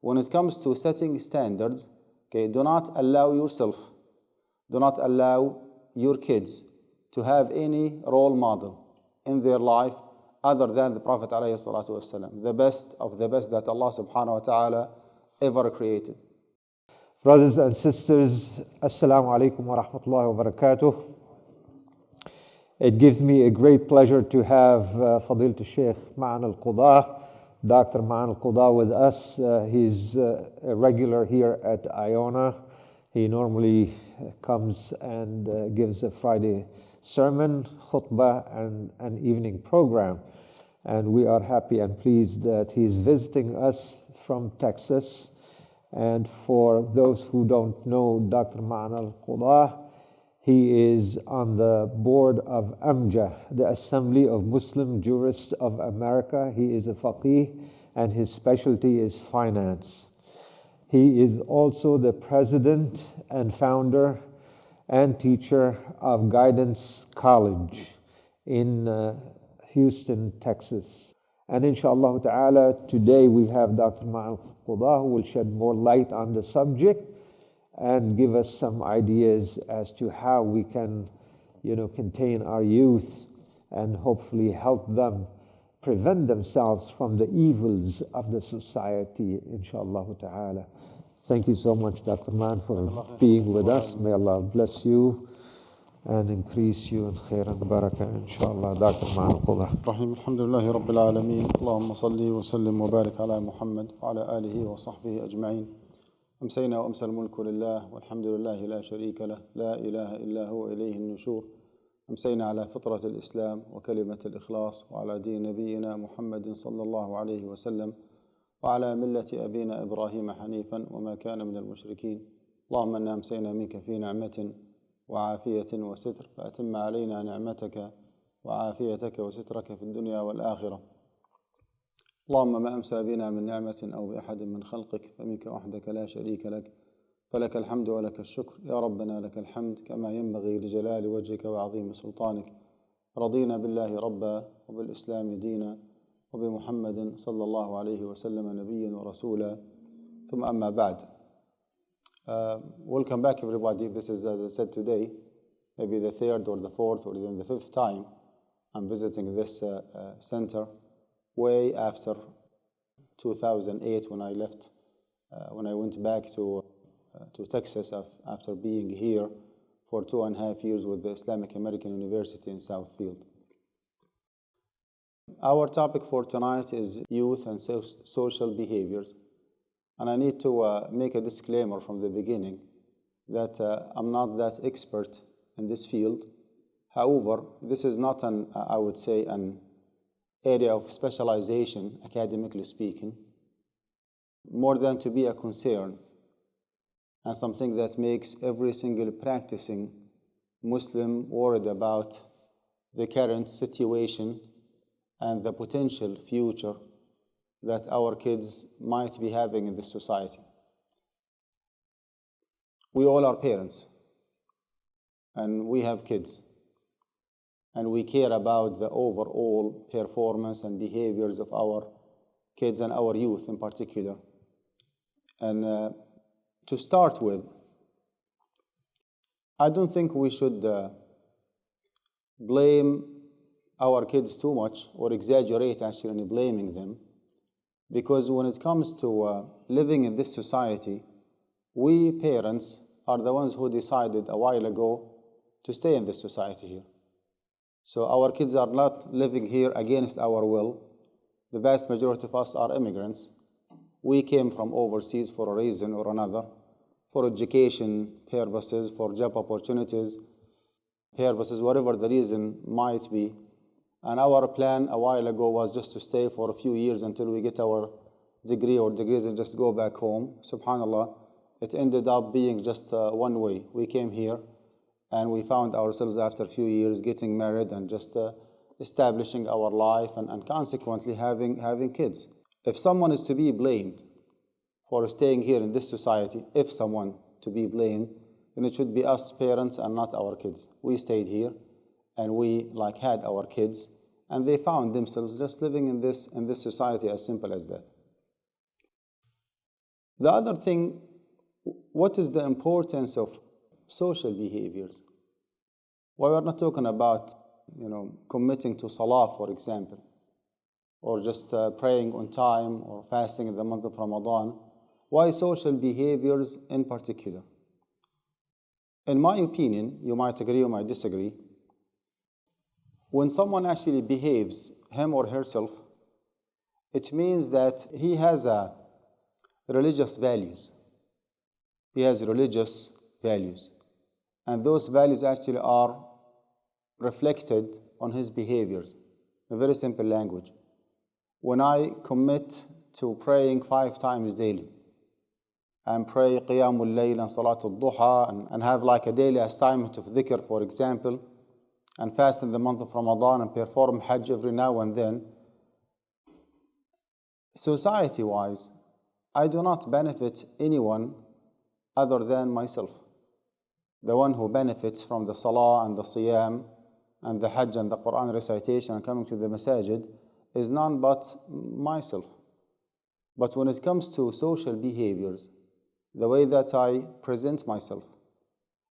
when it comes to setting standards, okay, do not allow yourself, do not allow your kids to have any role model in their life other than the Prophet ﷺ, the best of the best that Allah subhanahu wa ta'ala ever created. Brothers and sisters, Assalamu alaikum wa rahmatullahi wa barakatuh. It gives me a great pleasure to have Fadilat Sheikh Alqudah, Dr. Alqudah with us. He's a regular here at Iona. He normally comes and gives a Friday sermon, khutbah, and an evening program. And we are happy and pleased that he's visiting us from Texas. And for those who don't know Dr. Alqudah, he is on the board of AMJA, the Assembly of Muslim Jurists of America. He is a faqih, and his specialty is finance. He is also the president and founder and teacher of Guidance College in Houston, Texas. And inshallah ta'ala, today we have Dr. Alqudah who will shed more light on the subject and give us some ideas as to how we can, contain our youth and hopefully help them prevent themselves from the evils of the society, inshallah ta'ala. Thank you so much, Dr. Man, for being with us. May Allah bless you and increase you in khair and barakah, inshallah. Dr. Alqudah. Rahim, alhamdulillahi rabbil alameen. Allahumma salli wa sallim wa barik ala Muhammad wa ala alihi wa sahbihi ajma'in. أمسينا وأمسى الملك لله والحمد لله لا شريك له لا إله إلا هو إليه النشور. أمسينا على فطرة الإسلام وكلمة الإخلاص وعلى دين نبينا محمد صلى الله عليه وسلم وعلى ملة أبينا إبراهيم حنيفا وما كان من المشركين. اللهم إنا أمسينا منك في نعمة وعافية وستر فأتم علينا نعمتك وعافيتك وسترك في الدنيا والآخرة. اللهم ما أمسى بنا من نعمة أو بأحد من خلقك فمنك وحدك لا شريك لك فلك الحمد ولك الشكر يا ربنا لك الحمد كما ينبغي لجلال وجهك وعظيم سلطانك. رضينا بالله ربا وبالإسلام دينا وبمحمد صلى الله عليه وسلم نبيا ورسولا ثم أما بعد. Welcome back everybody. This is, as I said today, maybe the third or the fourth or even the fifth time I'm visiting this center, way after 2008 when I left, when I went back to Texas after being here for 2.5 years with the Islamic American University in Southfield. Our topic for tonight is youth and social behaviors. And I need to make a disclaimer from the beginning that I'm not that expert in this field. However, this is not I would say, an area of specialization, academically speaking, more than to be a concern and something that makes every single practicing Muslim worried about the current situation and the potential future that our kids might be having in this society. We all are parents, and we have kids, and we care about the overall performance and behaviors of our kids and our youth in particular. And to start with, I don't think we should blame our kids too much or exaggerate actually in blaming them, because when it comes to living in this society, we parents are the ones who decided a while ago to stay in this society here. So our kids are not living here against our will. The vast majority of us are immigrants. We came from overseas for a reason or another, for education purposes, for job opportunities purposes, whatever the reason might be. And our plan a while ago was just to stay for a few years until we get our degree or degrees and just go back home. SubhanAllah, it ended up being just one way. We came here and we found ourselves after a few years getting married and just establishing our life and consequently having kids. If someone is to be blamed for staying here in this society, if someone to be blamed, then it should be us parents and not our kids. We stayed here and we had our kids, and they found themselves just living in this society, as simple as that. The other thing, what is the importance of social behaviors? Well, we're not talking about, committing to salah, for example, or just praying on time or fasting in the month of Ramadan. Why social behaviors in particular? In my opinion, you might agree or might disagree, when someone actually behaves him or herself, it means that he has religious values. He has religious values. And those values actually are reflected on his behaviors. In very simple language. When I commit to praying 5 times daily, and pray Qiyamul Layl and Salatul Duha, and have like a daily assignment of dhikr, for example, and fast in the month of Ramadan and perform Hajj every now and then, society-wise, I do not benefit anyone other than myself. The one who benefits from the Salah and the Siyam and the Hajj and the Quran recitation and coming to the masajid is none but myself. But when it comes to social behaviors, the way that I present myself,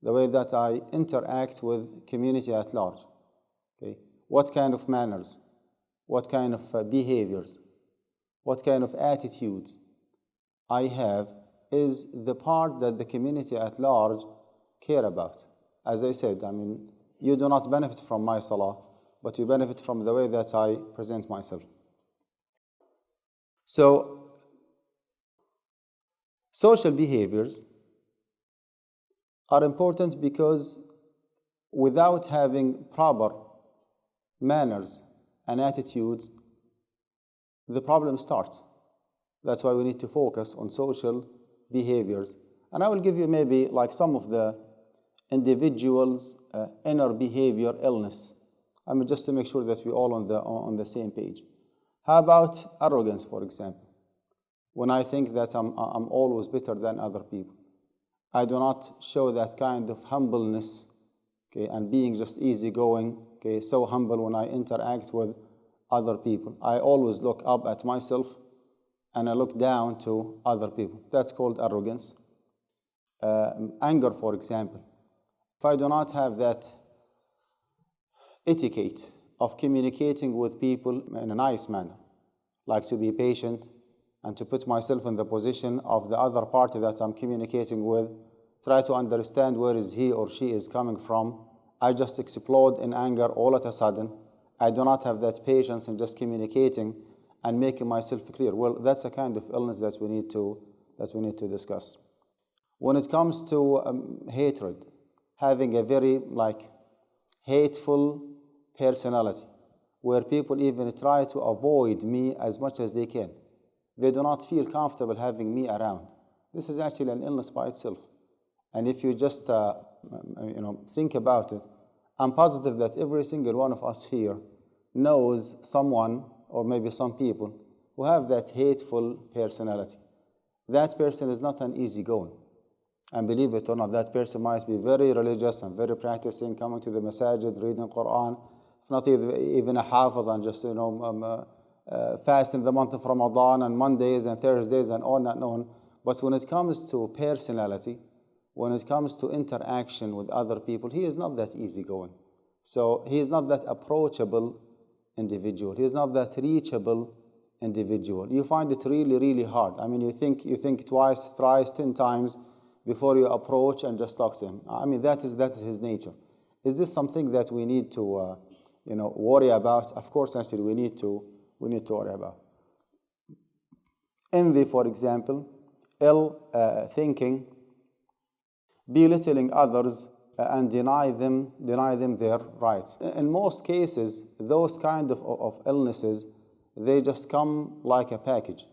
the way that I interact with community at large, okay? What kind of manners, what kind of behaviors, what kind of attitudes I have is the part that the community at large care about. As I said, you do not benefit from my salah, but you benefit from the way that I present myself. So, social behaviors are important because without having proper manners and attitudes, the problems start. That's why we need to focus on social behaviors. And I will give you maybe like some of the individuals' inner behavior illness. Just to make sure that we're all on the same page. How about arrogance, for example? When I think that I'm always better than other people, I do not show that kind of humbleness, okay, and being just easygoing, okay, so humble when I interact with other people. I always look up at myself and I look down to other people. That's called arrogance. Anger, for example. If I do not have that etiquette of communicating with people in a nice manner, like to be patient and to put myself in the position of the other party that I'm communicating with, try to understand where is he or she is coming from. I just explode in anger all at a sudden. I do not have that patience in just communicating and making myself clear. Well, that's a kind of illness that we need to discuss. When it comes to hatred, having a very hateful personality, where people even try to avoid me as much as they can. They do not feel comfortable having me around. This is actually an illness by itself. And if you just think about it, I'm positive that every single one of us here knows someone or maybe some people who have that hateful personality. That person is not an easygoing. And believe it or not, that person might be very religious and very practicing, coming to the masajid, reading Quran, if not even a hafiz, and just fast in the month of Ramadan and Mondays and Thursdays and on and on. But when it comes to personality, when it comes to interaction with other people, he is not that easygoing. So he is not that approachable individual. He is not that reachable individual. You find it really, really hard. You think twice, thrice, 10 times before you approach and just talk to him. That is his nature. Is this something that we need to worry about? Of course, actually, we need to worry about. Envy, for example, ill thinking, belittling others and deny them their rights. In most cases, those kind of illnesses, they just come like a package.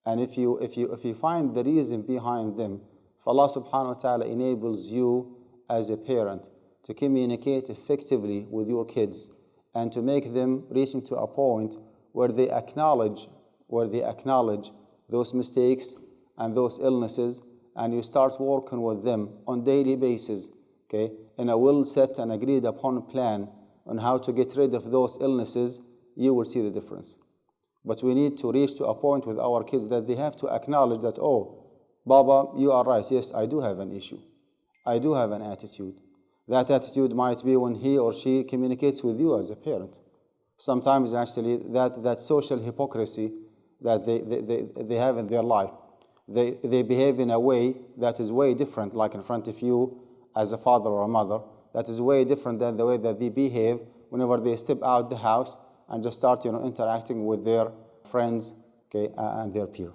And if you find the reason behind them, if Allah subhanahu wa ta'ala enables you as a parent to communicate effectively with your kids and to make them reaching to a point where they acknowledge those mistakes and those illnesses, and you start working with them on daily basis, okay, in a well set and agreed upon plan on how to get rid of those illnesses, you will see the difference. But we need to reach to a point with our kids that they have to acknowledge that, oh, Baba, you are right. Yes, I do have an issue. I do have an attitude. That attitude might be when he or she communicates with you as a parent. Sometimes actually that social hypocrisy that they have in their life. They behave in a way that is way different, like in front of you as a father or a mother, that is way different than the way that they behave whenever they step out the house and just start interacting with their friends, okay, and their peer.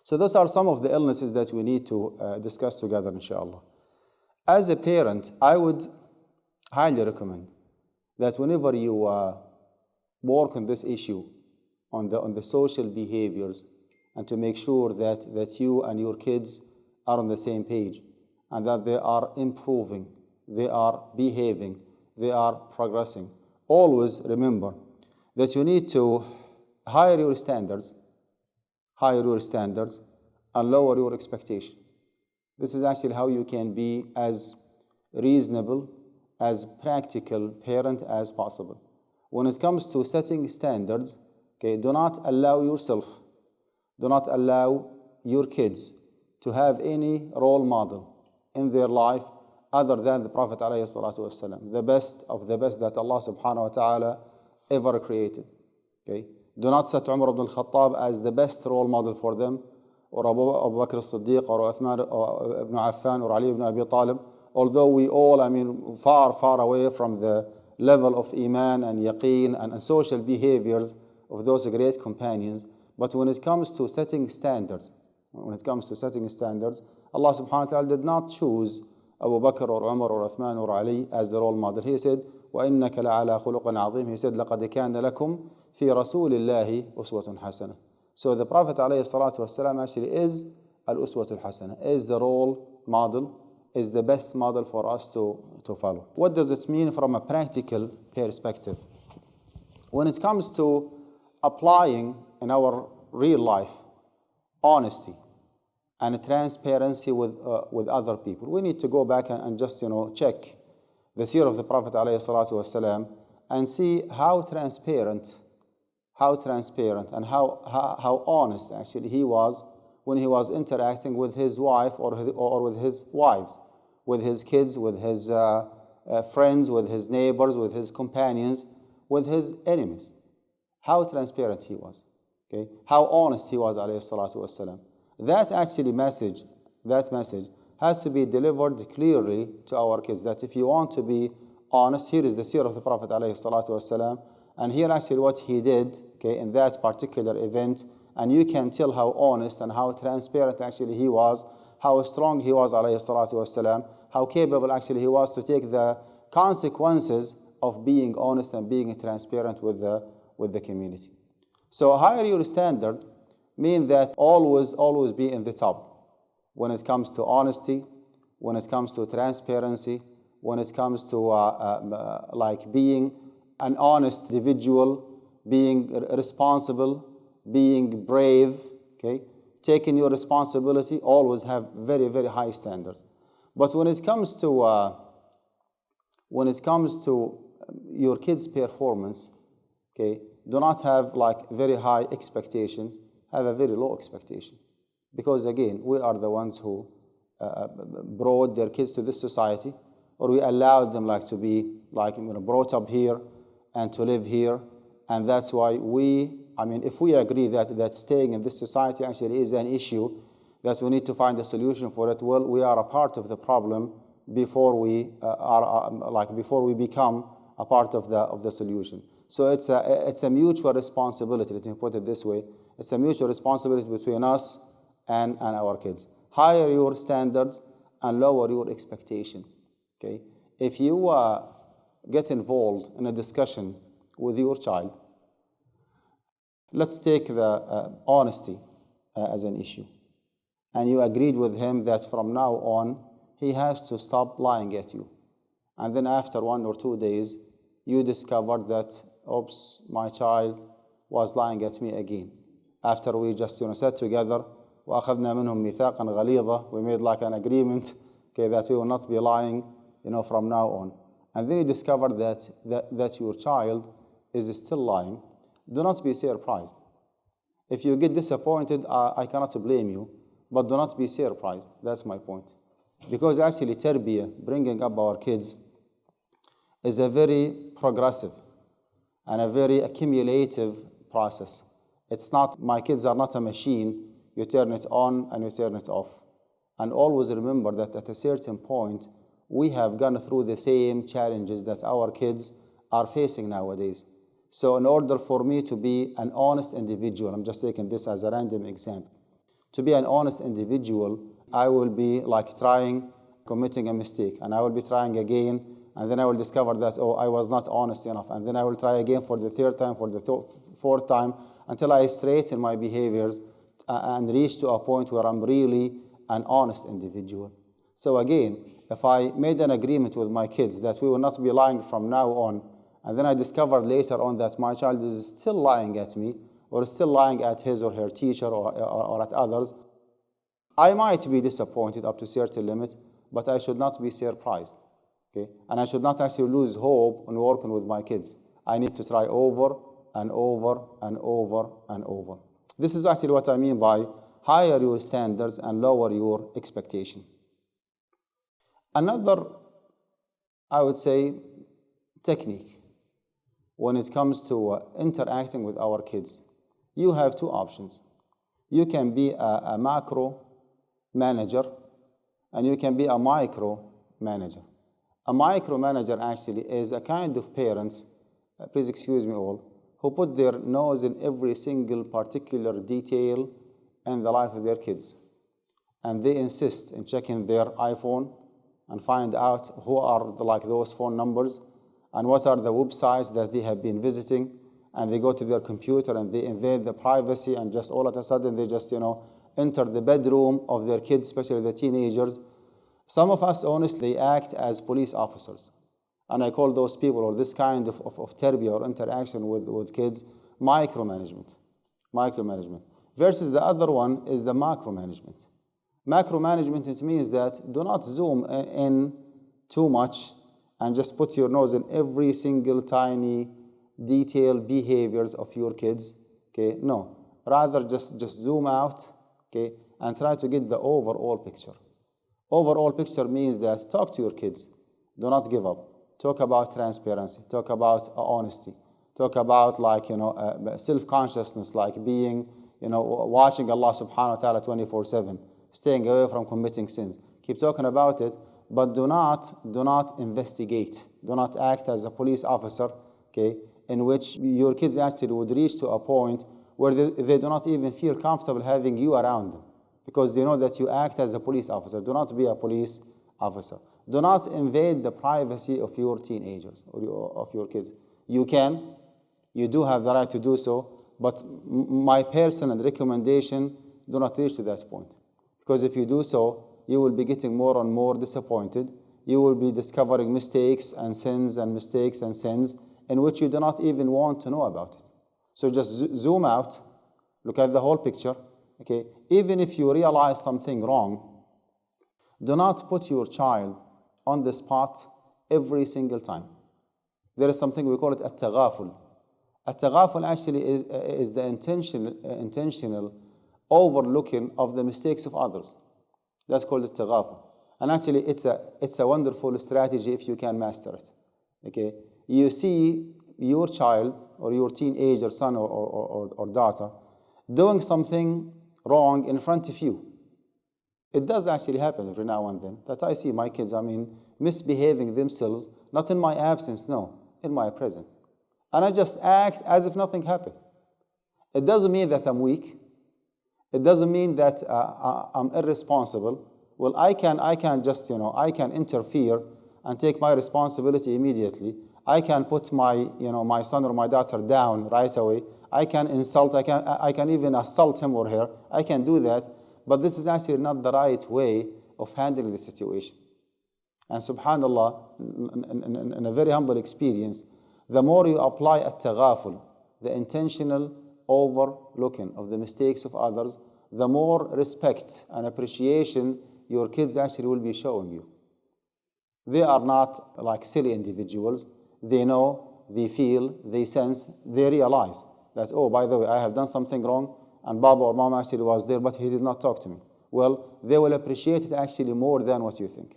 So those are some of the illnesses that we need to discuss together, inshallah. As a parent, I would highly recommend that whenever you work on this issue, on the social behaviors, and to make sure that you and your kids are on the same page, and that they are improving, they are behaving, they are progressing. Always remember that you need to higher your standards, and lower your expectation. This is actually how you can be as reasonable, as practical parent as possible. When it comes to setting standards, okay, do not allow your kids to have any role model in their life other than the Prophet ﷺ, the best of the best that Allah subhanahu wa ta'ala ever created. Okay? Do not set Umar ibn al-Khattab as the best role model for them, or Abu Bakr as-Siddiq, or Uthman ibn Affan, or Ali ibn Abi Talib, although we all, far away from the level of Iman and Yaqeen and social behaviors of those great companions. But when it comes to setting standards, Allah subhanahu wa ta'ala did not choose Abu Bakr or Umar or Uthman or Ali as the role model. He said, وَإِنَّكَ لَعَلَى خُلُقٍ عَظِيمٍ. He said, لَقَدْ كَانَ لَكُمْ فِي رَسُولِ اللَّهِ أُسْوَةٌ حَسَنَةٌ. So the Prophet ﷺ actually is al-uswatul hasana, is the role model, is the best model for us to follow. What does it mean from a practical perspective? When it comes to applying in our real life honesty and transparency with other people, we need to go back and just check the seerah of the Prophet ﷺ and see how transparent and how honest actually he was when he was interacting with his wife or with his wives, with his kids, with his friends, with his neighbors, with his companions, with his enemies. How transparent he was, okay? How honest he was, alayhi salatu wasalam. That message has to be delivered clearly to our kids, that if you want to be honest, here is the seerah of the Prophet alayhi salatu wasalam, and here actually what he did, okay, in that particular event, and you can tell how honest and how transparent actually he was, how strong he was, alayhi salatu wasalam, how capable actually he was to take the consequences of being honest and being transparent with the community. So higher your standard means that always be in the top when it comes to honesty, when it comes to transparency, when it comes to like being an honest individual, being responsible, being brave, okay, taking your responsibility. Always have very, very high standards. But when it comes to your kids' performance, okay, do not have like very high expectation. Have a very low expectation, because again, we are the ones who brought their kids to this society, or we allowed them like to be like brought up here and to live here, and that's why if we agree that staying in this society actually is an issue, that we need to find a solution for it, well, we are a part of the problem before we become a part of the solution. So it's a mutual responsibility. Let me put it this way: it's a mutual responsibility between us and our kids. Higher your standards and lower your expectation. Okay, if you get involved in a discussion with your child, let's take the honesty as an issue, and you agreed with him that from now on he has to stop lying at you, and then after 1 or 2 days you discovered that, oops, my child was lying at me again. After we just sat together, وَأَخَذْنَا مِنْهُمْ مِيثَاقًا غَلِيظًا, we made like an agreement, okay, that we will not be lying, from now on. And then you discover that your child is still lying. Do not be surprised. If you get disappointed, I cannot blame you. but do not be surprised. That's my point. Because actually, tarbiyah, bringing up our kids, is a very progressive and a very accumulative process. It's not, my kids are not a machine, you turn it on and you turn it off. And always remember that at a certain point, we have gone through the same challenges that our kids are facing nowadays. So in order for me to be an honest individual, I'm just taking this as a random example, to be an honest individual, I will be like committing a mistake, and I will be trying again, and then I will discover that, oh, I was not honest enough, and then I will try again for the third time, for the fourth time, until I straighten my behaviors and reach to a point where I'm really an honest individual. So again, if I made an agreement with my kids that we will not be lying from now on, and then I discovered later on that my child is still lying at me, or still lying at his or her teacher or at others, I might be disappointed up to a certain limit, but I should not be surprised. Okay? And I should not actually lose hope in working with my kids. I need to try over and over and over and over. This is actually what I mean by higher your standards and lower your expectation. Another, I would say, technique when it comes to interacting with our kids. You have two options. You can be a macro manager and you can be a micro manager. A micro manager actually is a kind of parents, please excuse me all, who put their nose in every single particular detail in the life of their kids. And they insist in checking their iPhone and find out who are those phone numbers and what are the websites that they have been visiting. And they go to their computer and they invade the privacy, and just all of a sudden they just, enter the bedroom of their kids, especially the teenagers. Some of us, honestly, act as police officers. And I call those people, or this kind of tarbiyah or interaction with kids, micromanagement. Micromanagement. Versus the other one is the macromanagement. Macromanagement, it means that do not zoom in too much and just put your nose in every single tiny detailed behaviors of your kids. Okay, no. Rather just zoom out, okay, and try to get the overall picture. Overall picture means that talk to your kids. Do not give up. Talk about transparency. Talk about honesty. Talk about self-consciousness, like being, watching Allah subhanahu wa ta'ala 24/7, staying away from committing sins. Keep talking about it, but do not investigate. Do not act as a police officer, okay, in which your kids actually would reach to a point where they do not even feel comfortable having you around them, because they know that you act as a police officer. Do not be a police officer. Do not invade the privacy of your teenagers or of your kids. You do have the right to do so, but my personal recommendation, do not reach to that point. Because if you do so, you will be getting more and more disappointed. You will be discovering mistakes and sins and mistakes and sins in which you do not even want to know about it. So just zoom out, look at the whole picture. Okay, even if you realize something wrong, do not put your child on the spot every single time. There is something we call it at-taghaful. At-taghaful actually is the intentional overlooking of the mistakes of others. That's called at-taghaful. And actually it's a wonderful strategy if you can master it. Okay, you see your child or your teenager son or daughter doing something wrong in front of you. It does actually happen every now and then that I see my kids, misbehaving themselves, not in my absence, no, in my presence. And I just act as if nothing happened. It doesn't mean that I'm weak. It doesn't mean that I'm irresponsible. Well, I can just, I can interfere and take my responsibility immediately. I can put my son or my daughter down right away. I can insult, I can even assault him or her. I can do that, but this is actually not the right way of handling the situation. And subhanAllah, in a very humble experience, the more you apply at-taghaful, the intentional overlooking of the mistakes of others, the more respect and appreciation your kids actually will be showing you. They are not like silly individuals. They know, they feel, they sense, they realize that, oh, by the way, I have done something wrong, and Baba or Mama actually was there, but he did not talk to me. well, they will appreciate it actually more than what you think.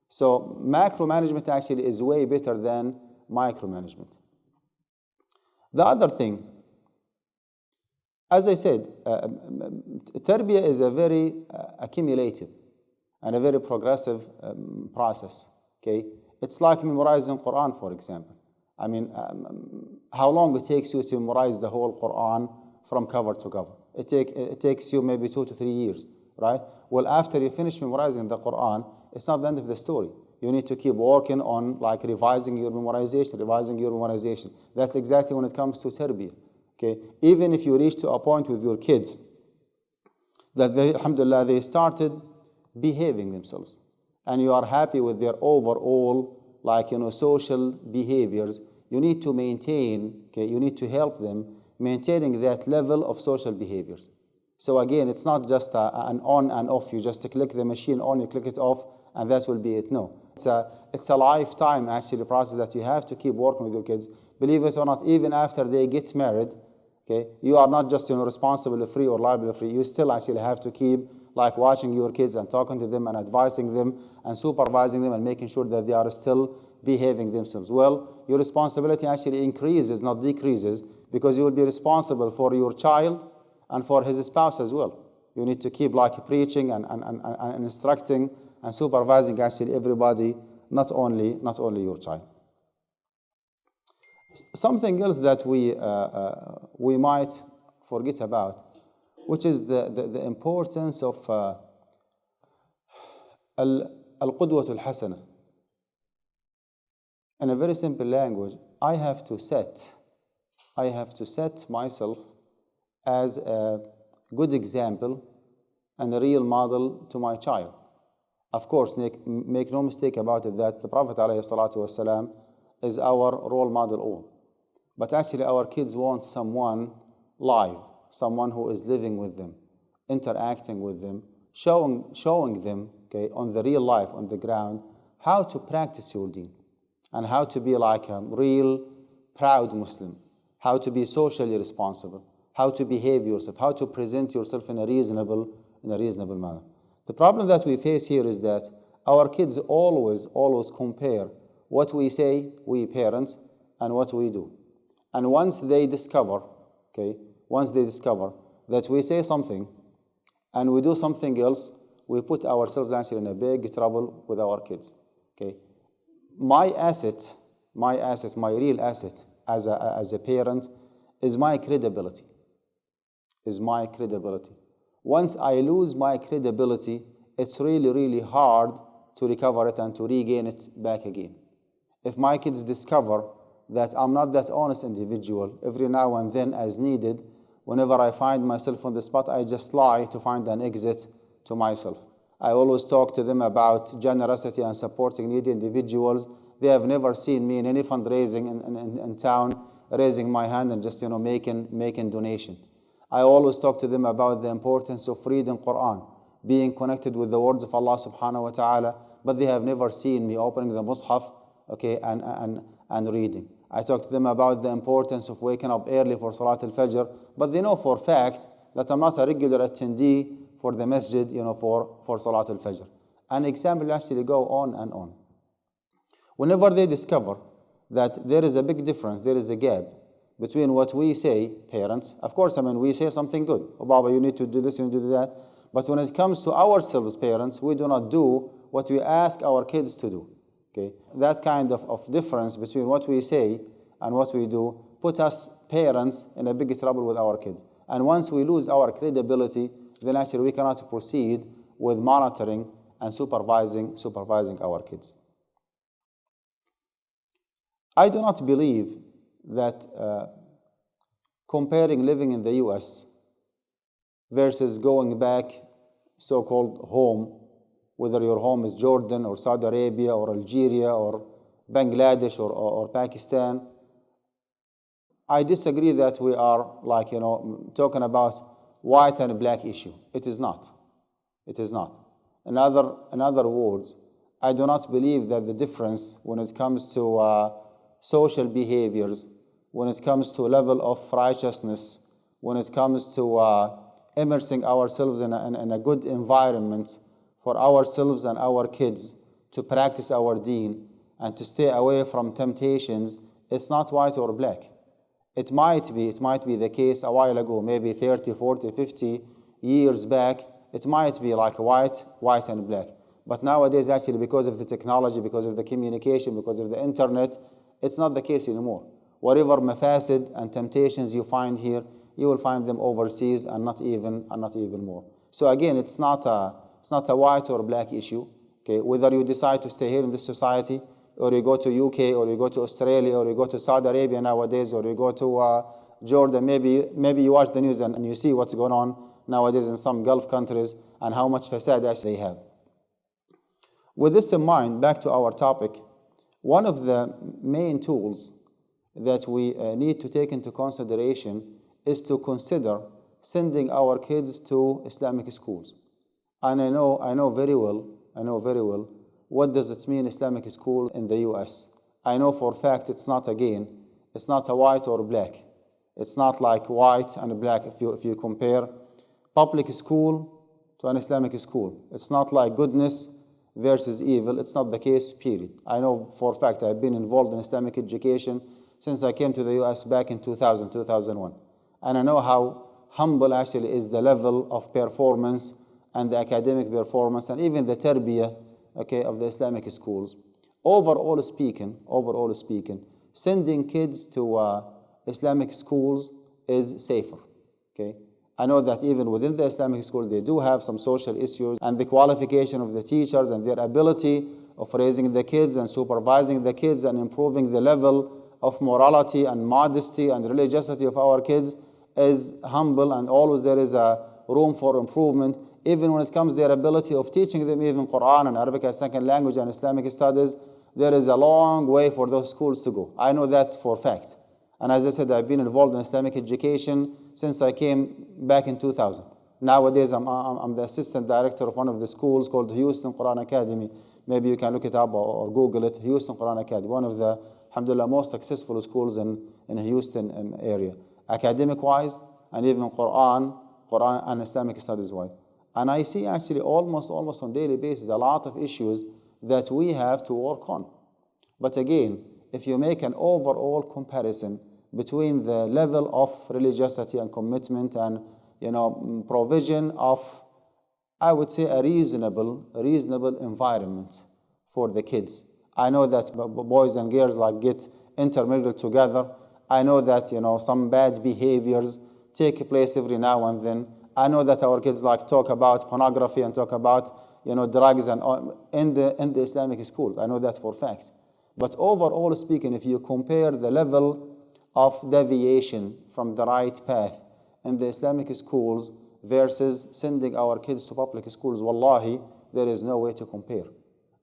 So macro management actually is way better than micromanagement. The other thing, as I said, tarbiyah is a very accumulative and a very progressive process. Okay, it's like memorizing Quran, for example. I mean, how long it takes you to memorize the whole Quran from cover to cover? It takes you maybe 2 to 3 years, right? Well, after you finish memorizing the Quran, it's not the end of the story. You need to keep working on like revising your memorization. That's exactly when it comes to tarbiyah. Okay, even if you reach to a point with your kids that they, alhamdulillah, they started behaving themselves, and you are happy with their overall, like, social behaviors, you need to maintain, okay, you need to help them maintaining that level of social behaviors. So again, it's not just an on and off. You just click the machine on, you click it off, and that will be it. No, it's a lifetime actually process that you have to keep working with your kids. Believe it or not, even after they get married, okay, you are not just responsible free or liable free. You still actually have to keep like watching your kids and talking to them and advising them and supervising them and making sure that they are still behaving themselves. Well, your responsibility actually increases, not decreases, because you will be responsible for your child and for his spouse as well. You need to keep like preaching and instructing and supervising actually everybody, not only your child. Something else that we might forget about, which is the importance of al-qudwatu al-hasana. In a very simple language, I have to set myself as a good example and a real model to my child. Of course, make no mistake about it that the Prophet ﷺ is our role model all. But actually our kids want someone live, someone who is living with them, interacting with them, showing them, okay, on the real life, on the ground, how to practice your deen and how to be like a real proud Muslim, how to be socially responsible, how to behave yourself, how to present yourself in a reasonable manner. The problem that we face here is that our kids always compare what we say, we parents, and what we do. And once they discover that we say something and we do something else, we put ourselves actually in a big trouble with our kids. Okay, my real asset as a parent is my credibility. Once I lose my credibility, it's really hard to recover it and to regain it back again. If my kids discover that I'm not that honest individual, every now and then as needed, whenever I find myself on the spot, I just lie to find an exit to myself. I always talk to them about generosity and supporting needy individuals. They have never seen me in any fundraising in town raising my hand and just making donation. I always talk to them about the importance of reading Quran, being connected with the words of Allah subhanahu wa ta'ala, but they have never seen me opening the Mus'haf, okay, and reading. I talk to them about the importance of waking up early for Salat al-Fajr, but they know for a fact that I'm not a regular attendee for the masjid, for Salat al-Fajr. An example actually go on and on. Whenever they discover that there is a big difference, there is a gap between what we say, parents, of course, we say something good. Oh, Baba, you need to do this, you need to do that. But when it comes to ourselves, parents, we do not do what we ask our kids to do. Okay, that kind of difference between what we say and what we do put us parents in a big trouble with our kids. And once we lose our credibility, then actually we cannot proceed with monitoring and supervising our kids. I do not believe that comparing living in the US versus going back so-called home, whether your home is Jordan or Saudi Arabia or Algeria or Bangladesh or Pakistan, I disagree that we are talking about white and black issue. It is not. In other words, I do not believe that the difference when it comes to social behaviors, when it comes to level of righteousness, when it comes to immersing ourselves in a good environment for ourselves and our kids to practice our deen and to stay away from temptations, it's not white or black. It might be the case a while ago, maybe 30, 40, 50 years back, it might be like white and black. But nowadays, actually, because of the technology, because of the communication, because of the internet, it's not the case anymore. Whatever mafasid and temptations you find here, you will find them overseas and not even more. So again, it's not a white or black issue. Okay, whether you decide to stay here in this society, or you go to UK, or you go to Australia, or you go to Saudi Arabia nowadays, or you go to Jordan. Maybe you watch the news and you see what's going on nowadays in some Gulf countries and how much fasad actually they have. With this in mind, back to our topic, one of the main tools that we need to take into consideration is to consider sending our kids to Islamic schools. And I know very well what does it mean Islamic school in the US. I know for a fact it's not a white or black. It's not like white and black if you compare public school to an Islamic school. It's not like goodness versus evil. It's not the case, period. I know for a fact I've been involved in Islamic education since I came to the US back in 2000, 2001. And I know how humble actually is the level of performance and the academic performance and even the tarbiyah, okay, of the Islamic schools. Overall speaking, sending kids to Islamic schools is safer, okay? I know that even within the Islamic school, they do have some social issues, and the qualification of the teachers and their ability of raising the kids and supervising the kids and improving the level of morality and modesty and religiosity of our kids is humble, and always there is a room for improvement, even when it comes to their ability of teaching them even Quran and Arabic as second language and Islamic studies. There is a long way for those schools to go. I know that for a fact. And as I said, I've been involved in Islamic education since I came back in 2000. Nowadays, I'm the assistant director of one of the schools called Houston Quran Academy. Maybe you can look it up or Google it, Houston Quran Academy, one of the, alhamdulillah, most successful schools in the Houston area, academic-wise, and even Quran and Islamic studies-wise. And I see actually almost on daily basis a lot of issues that we have to work on. But again, if you make an overall comparison between the level of religiosity and commitment and provision of, I would say, a reasonable environment for the kids. I know that boys and girls get intermingled together. I know that some bad behaviors take place every now and then. I know that our kids talk about pornography and talk about drugs and in the Islamic schools. I know that for a fact. But overall speaking, if you compare the level of deviation from the right path in the Islamic schools versus sending our kids to public schools, wallahi, there is no way to compare.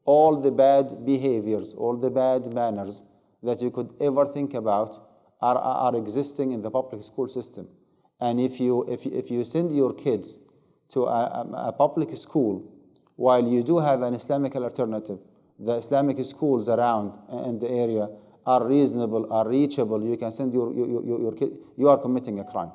All the bad behaviors, all the bad manners that you could ever think about are existing in the public school system. And if you send your kids to a public school, while you do have an Islamic alternative, the Islamic schools around in the area are reasonable, are reachable, you can send your kid, you are committing a crime.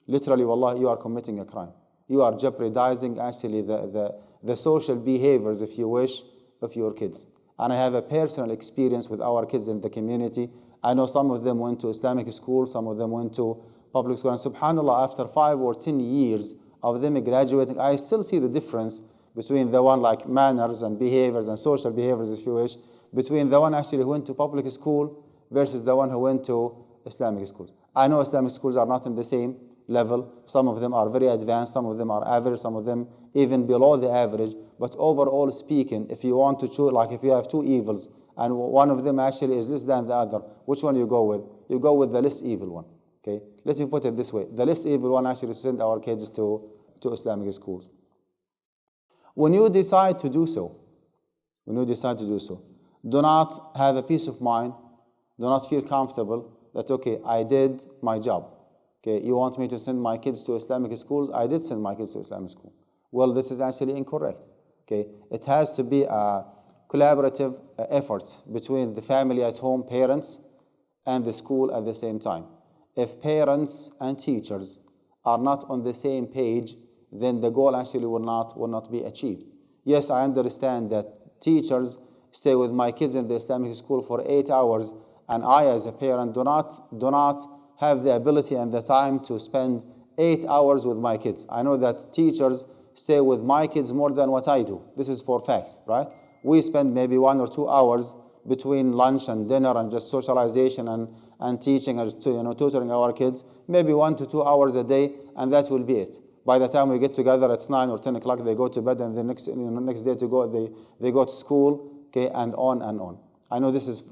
Literally, wallahi, you are committing a crime. You are jeopardizing actually the social behaviors, if you wish, of your kids. And I have a personal experience with our kids in the community. I know some of them went to Islamic school, some of them went to public school, and subhanAllah, after 5 or 10 years of them graduating, I still see the difference between the one manners and behaviors and social behaviors, if you wish, between the one actually who went to public school versus the one who went to Islamic schools. I know Islamic schools are not in the same level. Some of them are very advanced, some of them are average, some of them even below the average. But overall speaking, if you want to choose, if you have two evils, and one of them actually is less than the other, which one you go with? You go with the less evil one. Okay? Let me put it this way. The less evil one actually send our kids to Islamic schools. When you decide to do so, do not have a peace of mind, do not feel comfortable that, okay, I did my job. Okay, you want me to send my kids to Islamic schools? I did send my kids to Islamic school. Well, this is actually incorrect. Okay, it has to be a collaborative effort between the family at home, parents, and the school at the same time. If parents and teachers are not on the same page, then the goal actually will not be achieved. Yes, I understand that teachers stay with my kids in the Islamic school for 8 hours, and I as a parent do not have the ability and the time to spend 8 hours with my kids. I know that teachers stay with my kids more than what I do. This is for fact, right? We spend maybe 1 or 2 hours between lunch and dinner and just socialization and teaching and tutoring our kids, maybe 1 to 2 hours a day, and that will be it. By the time we get together, it's 9 or 10 o'clock, they go to bed, and the next day they go to school, okay, and on and on. I know this is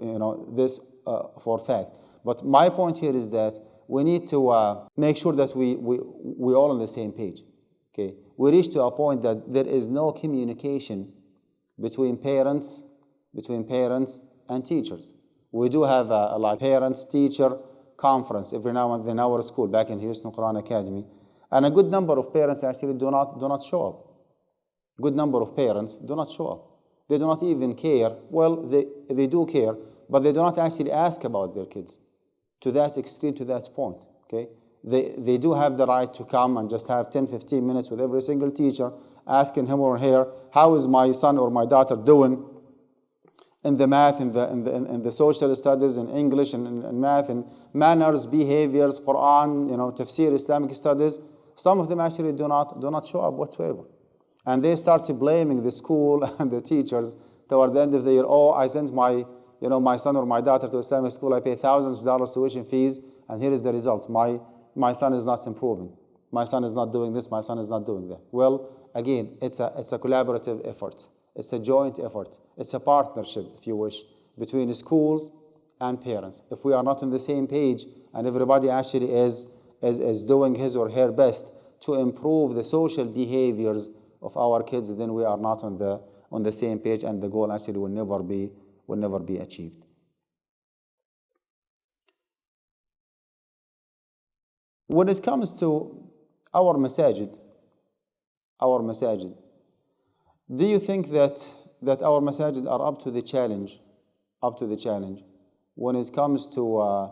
for fact. But my point here is that we need to make sure that we're all on the same page. Okay, we reach to a point that there is no communication between parents and teachers. We do have a like parents-teacher conference every now and then in our school back in Houston Quran Academy, and a good number of parents actually do not show up. Good number of parents do not show up. They do not even care. Well, they do care, but they do not actually ask about their kids to that extreme, to that point. Okay, they do have the right to come and just have 10-15 minutes with every single teacher, asking him or her, how is my son or my daughter doing in the math, in the social studies, in English, and math, and manners, behaviors, Quran, tafsir, Islamic studies. Some of them actually do not show up whatsoever. And they start blaming the school and the teachers toward the end of the year. Oh, I sent my son or my daughter to Islamic school. I pay thousands of dollars tuition fees, and here is the result. My son is not improving. My son is not doing this. My son is not doing that. Well, again, it's a collaborative effort. It's a joint effort. It's a partnership, if you wish, between schools and parents. If we are not on the same page, and everybody actually is doing his or her best to improve the social behaviors of our kids, then we are not on the same page, and the goal actually will never be achieved. When it comes to our masajid, do you think that our masajid are up to the challenge when it comes to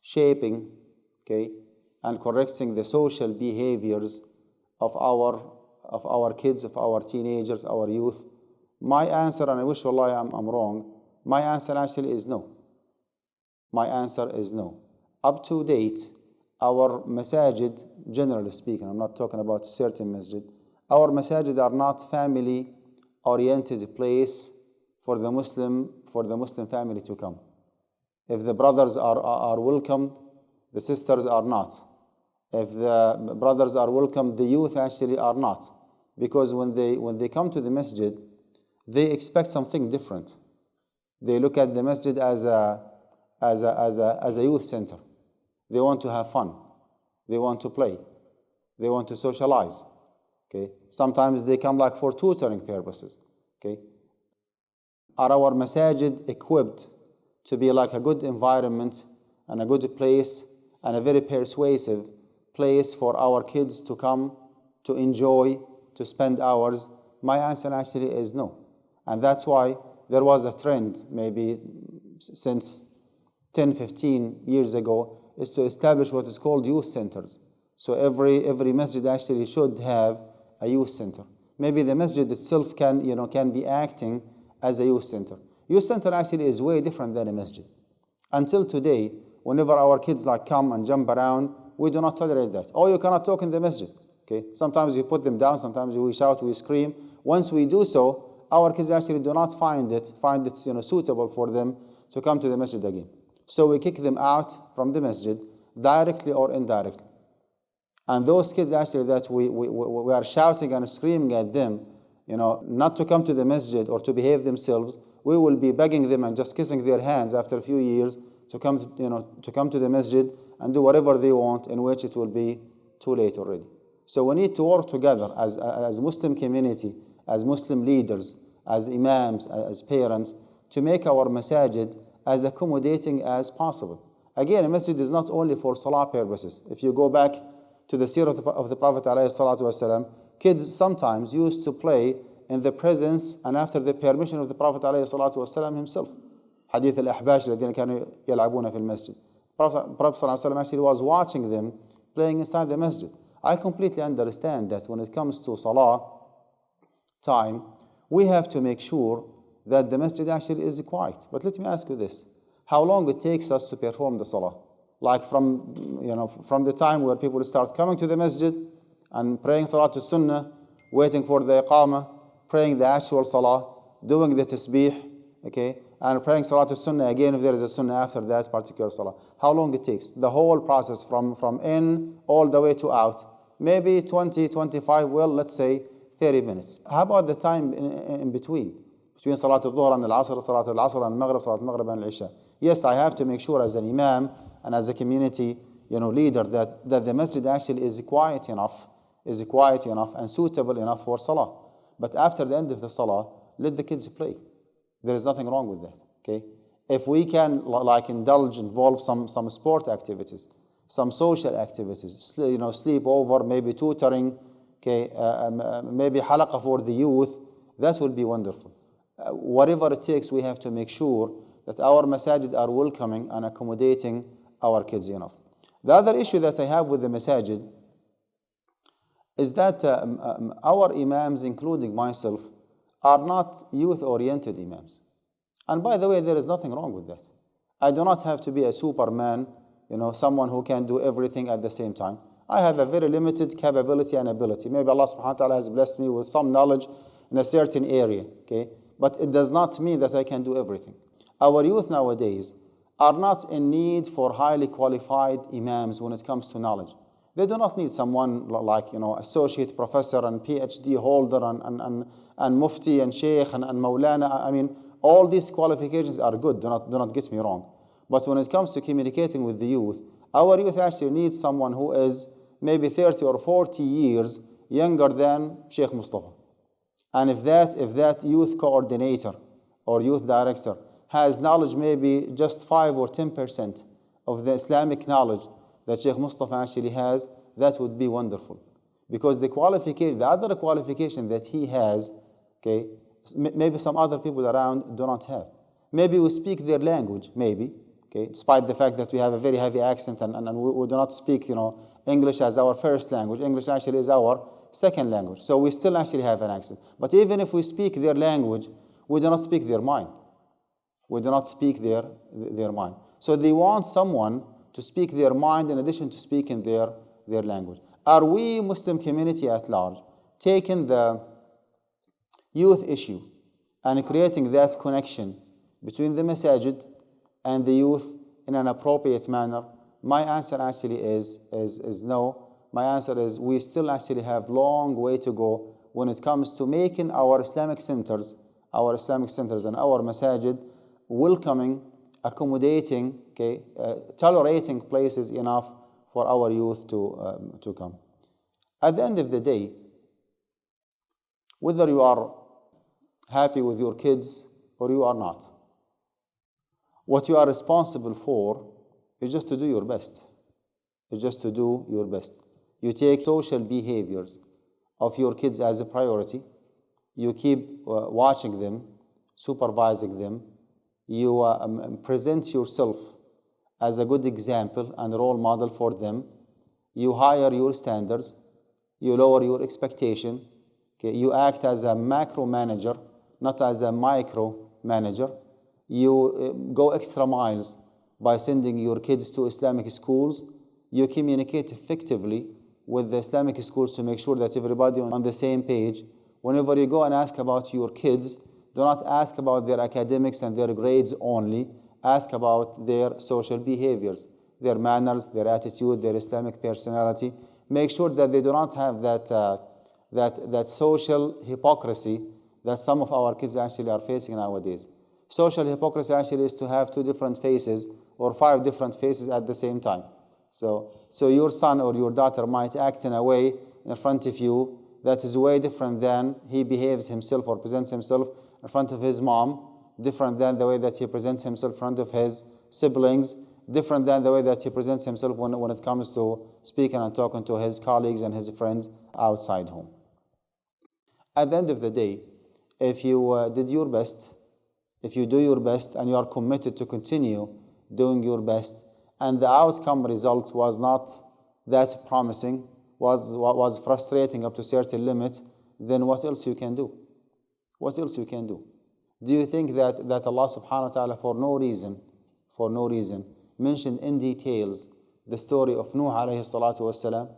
shaping, okay, and correcting the social behaviors of our kids, of our teenagers, our youth? My answer, and I wish wallahi I'm wrong, my answer actually is no. My answer is no. Up to date, our masajid, generally speaking, I'm not talking about certain masjid, our masajid are not family-oriented place for the Muslim family to come. If the brothers are welcomed, the sisters are not. If the brothers are welcomed, the youth actually are not. Because when they come to the masjid, they expect something different. They look at the masjid as a youth center. They want to have fun. They want to play. They want to socialize. Okay. Sometimes they come like for tutoring purposes. Okay. Are our masajid equipped to be like a good environment and a good place and a very persuasive place for our kids to come, to enjoy, to spend hours? My answer actually is no. And that's why there was a trend maybe since 10, 15 years ago is to establish what is called youth centers. So every masjid actually should have a youth center. Maybe the masjid itself can be acting as a youth center. Youth center actually is way different than a masjid. Until today, whenever our kids come and jump around, we do not tolerate that. Oh, you cannot talk in the masjid. Okay. Sometimes we put them down, sometimes we shout, we scream. Once we do so, our kids actually do not find it suitable for them to come to the masjid again. So we kick them out from the masjid, directly or indirectly. And those kids actually that we are shouting and screaming at them, not to come to the masjid or to behave themselves, we will be begging them and just kissing their hands after a few years to come to the masjid and do whatever they want, in which it will be too late already. So we need to work together as Muslim community, as Muslim leaders, as imams, as parents, to make our masajid as accommodating as possible. Again, a masjid is not only for salah purposes. If you go back to the seerah of the Prophet ﷺ, kids sometimes used to play in the presence and after the permission of the Prophet ﷺ himself. Hadith al-ahbash الذين كانوا يلعبون في المسجد. Prophet ﷺ actually was watching them playing inside the masjid. I completely understand that when it comes to salah time, we have to make sure that the masjid actually is quiet. But let me ask you this. How long it takes us to perform the salah? Like from the time where people start coming to the masjid and praying salah to sunnah, waiting for the iqamah, praying the actual salah, doing the tasbih, okay, and praying salah to sunnah again if there is a sunnah after that particular salah. How long it takes? The whole process from in all the way to out. Maybe 20, 25, well, let's say 30 minutes. How about the time in between Salat al-Dhuhr and al-Asr, Salat al-Asr and Maghrib, Salat al-Maghrib and al-Isha? Yes, I have to make sure as an imam and as a community leader that the masjid actually is quiet enough and suitable enough for salah. But after the end of the salah, let the kids play. There is nothing wrong with that. Okay, if we can involve some sport activities, some social activities, sleep over, maybe tutoring, okay, maybe halaqah for the youth, that will be wonderful. Whatever it takes, we have to make sure that our masajid are welcoming and accommodating our kids enough. The other issue that I have with the masajid is that our imams, including myself, are not youth-oriented imams. And by the way, there is nothing wrong with that. I do not have to be a superman, someone who can do everything at the same time. I have a very limited capability and ability. Maybe Allah subhanahu wa ta'ala has blessed me with some knowledge in a certain area, okay? But it does not mean that I can do everything. Our youth nowadays are not in need for highly qualified imams when it comes to knowledge. They do not need someone like, associate professor and PhD holder and mufti and sheikh and maulana. I mean, all these qualifications are good, do not get me wrong. But when it comes to communicating with the youth, our youth actually needs someone who is maybe 30 or 40 years younger than Sheikh Mustafa. And if that youth coordinator or youth director has knowledge maybe just 5 or 10% of the Islamic knowledge that Sheikh Mustafa actually has, that would be wonderful. Because the other qualification that he has, okay, maybe some other people around do not have. Maybe we speak their language, maybe, okay, despite the fact that we have a very heavy accent and we do not speak, English as our first language. English actually is our second language. So we still actually have an accent. But even if we speak their language, we do not speak their mind. We do not speak their mind. So they want someone to speak their mind in addition to speaking their language. Are we, Muslim community at large, taking the youth issue and creating that connection between the masajid and the youth in an appropriate manner? My answer actually is no. My answer is we still actually have long way to go when it comes to making our Islamic centers and our masajid welcoming, accommodating, okay, tolerating places enough for our youth to come. At the end of the day, whether you are happy with your kids or you are not, what you are responsible for is just to do your best. It's just to do your best. You take social behaviors of your kids as a priority. You keep watching them, supervising them. You present yourself as a good example and role model for them. You higher your standards. You lower your expectation. Okay? You act as a macro manager, not as a micro manager. You go extra miles by sending your kids to Islamic schools. You communicate effectively with the Islamic schools to make sure that everybody on the same page. Whenever you go and ask about your kids, do not ask about their academics and their grades only. Ask about their social behaviors, their manners, their attitude, their Islamic personality. Make sure that they do not have that social hypocrisy that some of our kids actually are facing nowadays. Social hypocrisy actually is to have 2 different faces or 5 different faces at the same time. So your son or your daughter might act in a way in front of you that is way different than he behaves himself or presents himself in front of his mom, different than the way that he presents himself in front of his siblings, different than the way that he presents himself when it comes to speaking and talking to his colleagues and his friends outside home. At the end of the day, if you did your best, if you do your best and you are committed to continue doing your best, and the outcome result was not that promising, was frustrating up to a certain limit, then what else you can do? What else you can do? Do you think that Allah subhanahu wa ta'ala for no reason, mentioned in details the story of Nuh alayhi salatu wassalam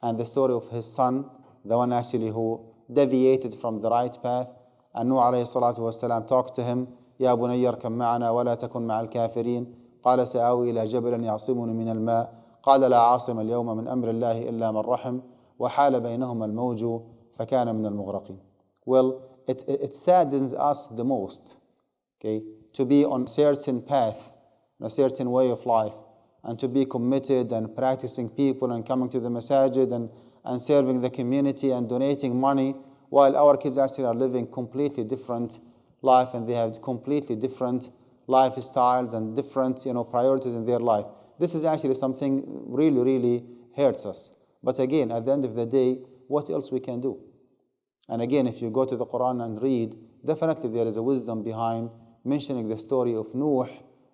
and the story of his son, the one actually who deviated from the right path? And Nuh alayhi salatu wassalam talked to him, يا بني اركب معنا ولا تكن مع الكافرين قال سآوي إلى جبل يعصمني من الماء قال لا عاصم اليوم من أمر الله إلا من رحم وحال بينهما الموج فكان من المغرقين. Well, it saddens us the most, okay, to be on a certain path, a certain way of life, and to be committed and practicing people and coming to the masajid and serving the community and donating money, while our kids actually are living completely different life and they have completely different lifestyles and different priorities in their life. This is actually something really, really hurts us. But again, at the end of the day, what else we can do? And again, if you go to the Quran and read, definitely there is a wisdom behind mentioning the story of Nuh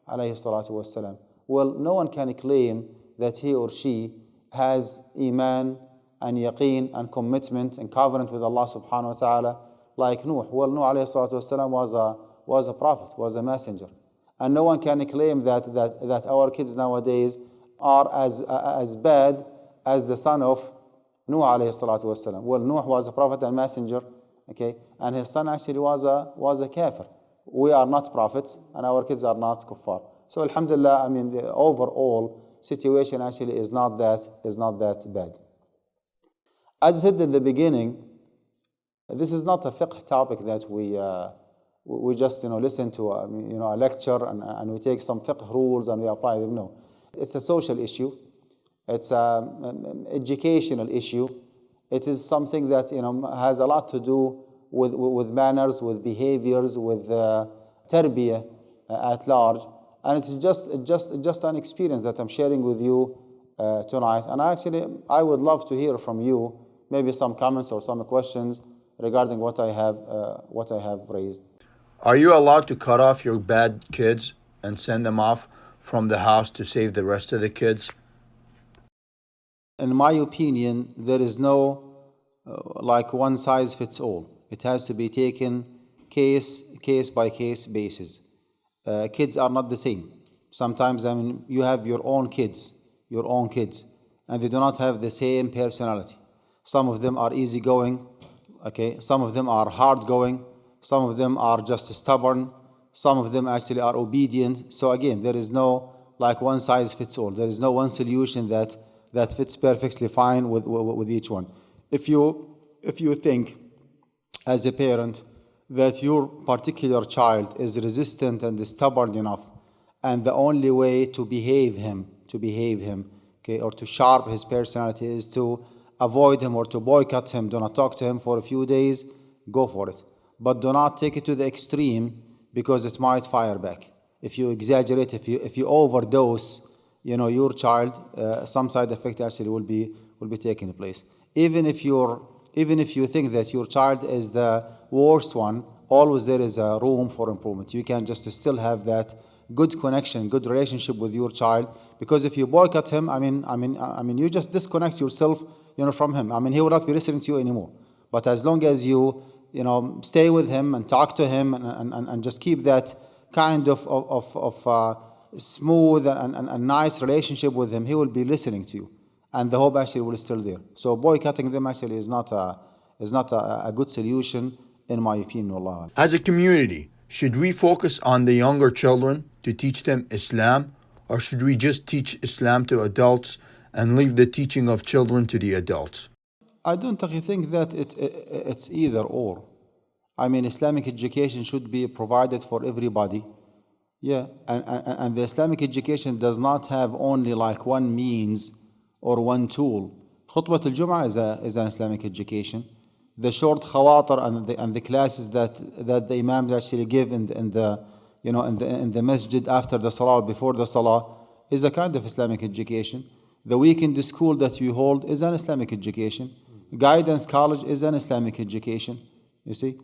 alayhi salatu wassalam. Well, no one can claim that he or she has iman and yaqeen and commitment and covenant with Allah subhanahu wa ta'ala like Nuh. Well, Nuh alayhi salatu wassalam was a prophet, was a messenger. And no one can claim that our kids nowadays are as bad as the son of Nuh alayhi salatu wassalam. Well, Nuh was a prophet and messenger, okay, and his son actually was a kafir. We are not prophets, and our kids are not kuffar. So alhamdulillah, I mean, the overall situation actually is not that bad. As I said in the beginning, this is not a fiqh topic that we just listen to a lecture and we take some fiqh rules and we apply them. No, it's a social issue. It's an educational issue. It is something that has a lot to do with manners, with behaviors, with tarbiyah at large, and it's just an experience that I'm sharing with you tonight. And I would love to hear from you, maybe some comments or some questions regarding what I have raised. Are you allowed to cut off your bad kids and send them off from the house to save the rest of the kids? In my opinion, there is no one size fits all. It has to be taken case by case basis. Kids are not the same. Sometimes you have your own kids, and they do not have the same personality. Some of them are easygoing, okay. Some of them are hardgoing. Some of them are just stubborn. Some of them actually are obedient. So again, there is no one size fits all. There is no one solution that fits perfectly fine with each one. If you think as a parent that your particular child is resistant and stubborn enough, and the only way to behave him, okay, or to sharp his personality is to avoid him or to boycott him, do not talk to him for a few days, go for it. But do not take it to the extreme, because it might fire back. If you exaggerate, if you overdose, your child, some side effect actually will be taking place. Even if you think that your child is the worst one, always there is a room for improvement. You can just still have that good connection, good relationship with your child, because if you boycott him, you just disconnect yourself, from him. He will not be listening to you anymore. But as long as you stay with him and talk to him and just keep that kind of smooth and nice relationship with him, he will be listening to you, and the hope actually will still there. So boycotting them actually is not a good solution, in my opinion. Allah. As a community, should we focus on the younger children to teach them Islam, or should we just teach Islam to adults and leave the teaching of children to the adults? I don't think that it's either or. Islamic education should be provided for everybody. Yeah, and the Islamic education does not have only one means or one tool. Khutbah al-Jum'ah is an Islamic education. The short khawatir and the classes that the imams actually give in the masjid after the salah, before the salah, is a kind of Islamic education. The weekend school that we hold is an Islamic education. Guidance college is an Islamic education. You see,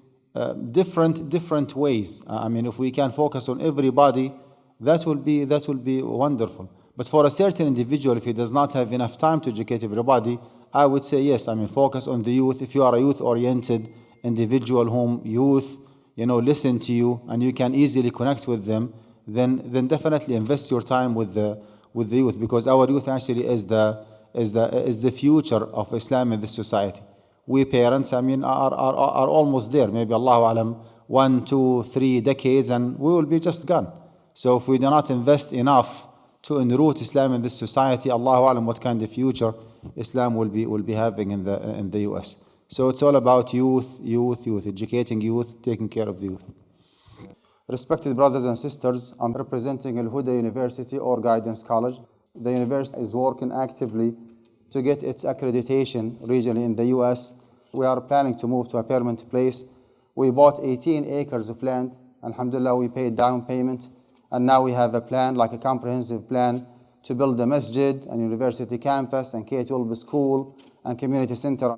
different ways. If we can focus on everybody, that will be wonderful. But for a certain individual, if he does not have enough time to educate everybody, I would say yes. I mean, focus on the youth. If you are a youth-oriented individual whom youth, listen to you and you can easily connect with them, then definitely invest your time with the youth, because our youth actually is the future of Islam in this society. We parents, I mean, are almost there. Maybe Allahu Alam, 1, 2, 3 decades, and we will be just gone. So if we do not invest enough to enroot Islam in this society, Allahu Alam, what kind of future Islam will be having in the US. So it's all about youth, educating youth, taking care of the youth. Respected brothers and sisters, I'm representing Alqudah University or Guidance College. The university is working actively to get its accreditation regionally in the US. We are planning to move to a permanent place. We bought 18 acres of land. Alhamdulillah, we paid down payment. And now we have a plan, like a comprehensive plan, to build a masjid, a university campus, and K-12 school, and community center.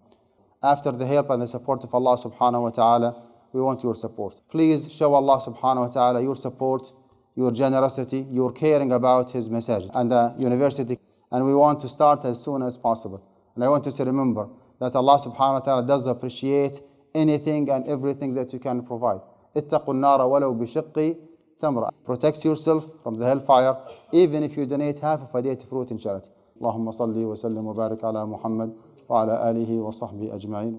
After the help and the support of Allah subhanahu wa ta'ala, we want your support. Please show Allah subhanahu wa ta'ala your support, your generosity, your caring about His message and the university. And we want to start as soon as possible. And I want you to remember that Allah subhanahu wa ta'ala does appreciate anything and everything that you can provide. اتقوا النار ولو بشق تمرة. Protect yourself from the hellfire, even if you donate half of a date fruit in charity. اللهم صل وسلم وبارك على محمد وعلى آله وصحبه أجمعين.